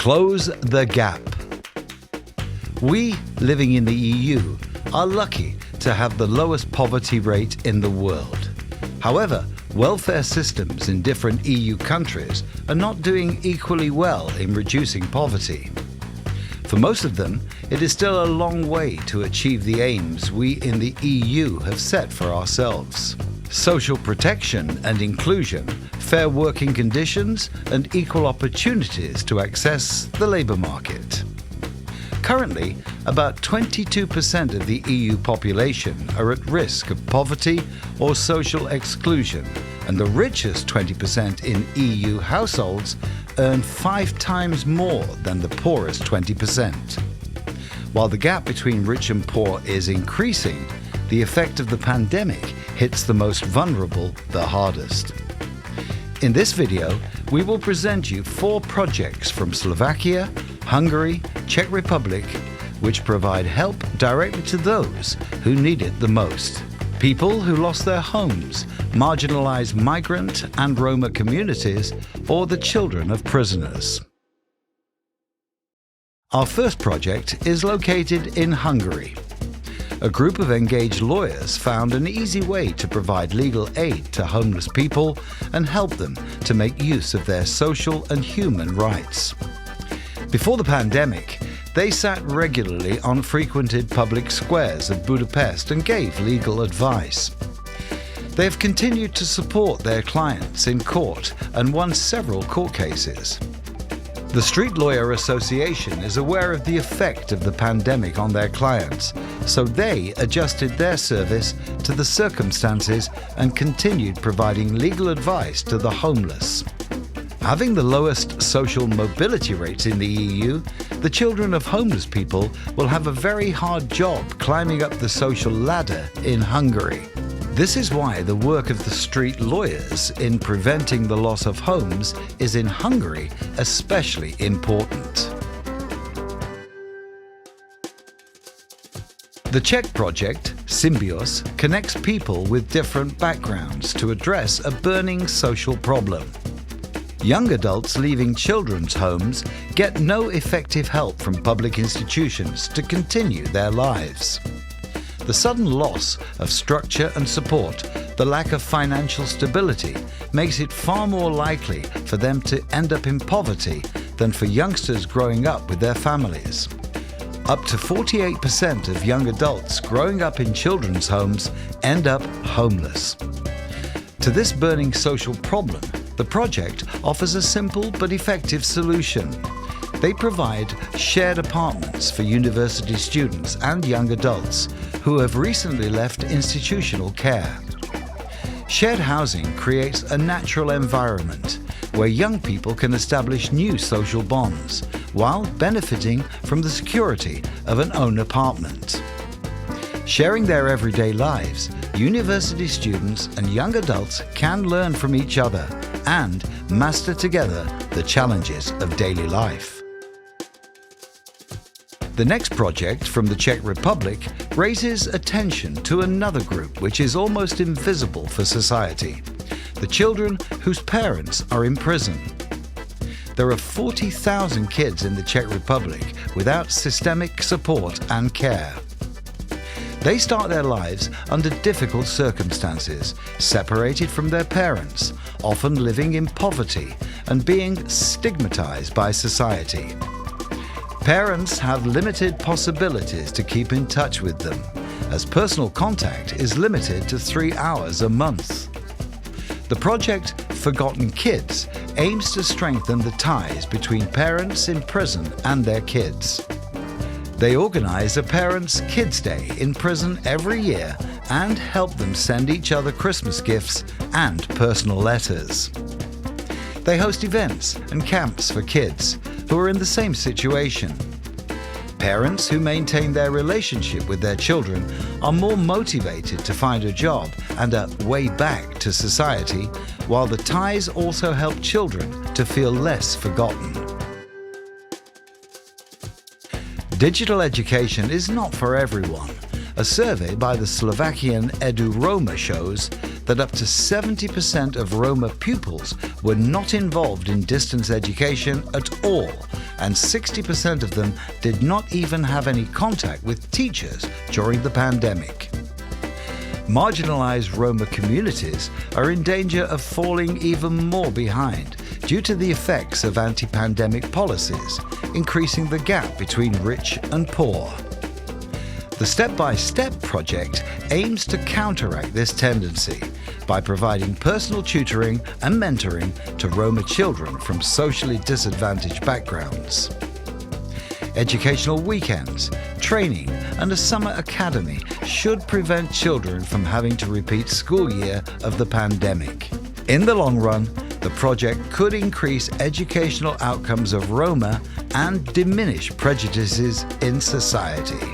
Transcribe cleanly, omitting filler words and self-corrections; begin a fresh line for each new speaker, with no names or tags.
Close the gap. We, living in the EU, are lucky to have the lowest poverty rate in the world. However, welfare systems in different EU countries are not doing equally well in reducing poverty. For most of them, it is still a long way to achieve the aims we in the EU have set for ourselves. Social protection and inclusion, fair working conditions, and equal opportunities to access the labour market. Currently, about 22% of the EU population are at risk of poverty or social exclusion, and the richest 20% in EU households earn 5 times more than the poorest 20%. While the gap between rich and poor is increasing, the effect of the pandemic hits the most vulnerable the hardest. In this video, we will present you 4 projects from Slovakia, Hungary, Czech Republic, which provide help directly to those who need it the most. People who lost their homes, marginalized migrant and Roma communities, or the children of prisoners. Our first project is located in Hungary. A group of engaged lawyers found an easy way to provide legal aid to homeless people and help them to make use of their social and human rights. Before the pandemic, they sat regularly on frequented public squares of Budapest and gave legal advice. They have continued to support their clients in court and won several court cases. The Street Lawyer Association is aware of the effect of the pandemic on their clients, so they adjusted their service to the circumstances and continued providing legal advice to the homeless. Having the lowest social mobility rates in the EU, the children of homeless people will have a very hard job climbing up the social ladder in Hungary. This is why the work of the street lawyers in preventing the loss of homes is in Hungary especially important. The Czech project, Symbios, connects people with different backgrounds to address a burning social problem. Young adults leaving children's homes get no effective help from public institutions to continue their lives. The sudden loss of structure and support, the lack of financial stability, makes it far more likely for them to end up in poverty than for youngsters growing up with their families. Up to 48% of young adults growing up in children's homes end up homeless. To this burning social problem, the project offers a simple but effective solution. They provide shared apartments for university students and young adults who have recently left institutional care. Shared housing creates a natural environment where young people can establish new social bonds while benefiting from the security of an own apartment. Sharing their everyday lives, university students and young adults can learn from each other and master together the challenges of daily life. The next project from the Czech Republic raises attention to another group which is almost invisible for society: the children whose parents are in prison. There are 40,000 kids in the Czech Republic without systemic support and care. They start their lives under difficult circumstances, separated from their parents, often living in poverty and being stigmatized by society. Parents have limited possibilities to keep in touch with them, as personal contact is limited to 3 hours a month. The project Forgotten Kids aims to strengthen the ties between parents in prison and their kids. They organize a Parents' Kids Day in prison every year and help them send each other Christmas gifts and personal letters. They host events and camps for kids who are in the same situation. Parents who maintain their relationship with their children are more motivated to find a job and a way back to society, while the ties also help children to feel less forgotten. Digital education is not for everyone. A survey by the Slovakian Edu Roma shows that up to 70% of Roma pupils were not involved in distance education at all, and 60% of them did not even have any contact with teachers during the pandemic. Marginalized Roma communities are in danger of falling even more behind due to the effects of anti-pandemic policies, increasing the gap between rich and poor. The Stepbystep project aims to counteract this tendency by providing personal tutoring and mentoring to Roma children from socially disadvantaged backgrounds. Educational weekends, training and a summer academy should prevent children from having to repeat school year of the pandemic. In the long run, the project could increase educational outcomes of Roma and diminish prejudices in society.